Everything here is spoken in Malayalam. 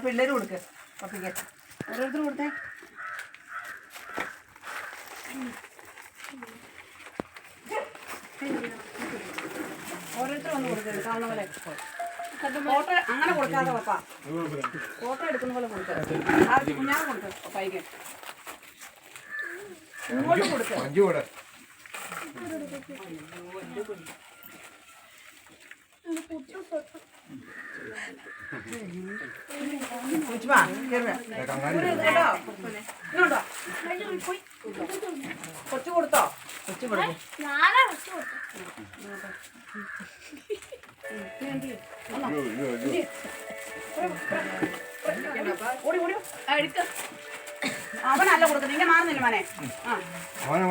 പിള്ളേര് കൊടുക്ക് പപ്പിക്ക് ഓരോരുത്തർ കൊടുത്തേ. ഓരോരുത്തർ വന്ന് കൊടുക്കരുത് കാണുന്ന പോലെ. ഫോട്ടോ അങ്ങനെ കൊടുക്കാതെ പപ്പ, ഫോട്ടോ എടുക്കുന്ന പോലെ കൊടുക്കുക. കുഞ്ഞാറ് കൊടുക്കുക പപ്പയ്ക്ക്, ഇങ്ങോട്ട് കൊടുക്കുക. കൊച്ചു കൊടുത്തോ? കൊച്ചു കൊടുക്കും. അവനല്ല കൊടുക്കുന്നത്, നിന്നെ മാറുന്നില്ല മോനെ. ആ അവനെ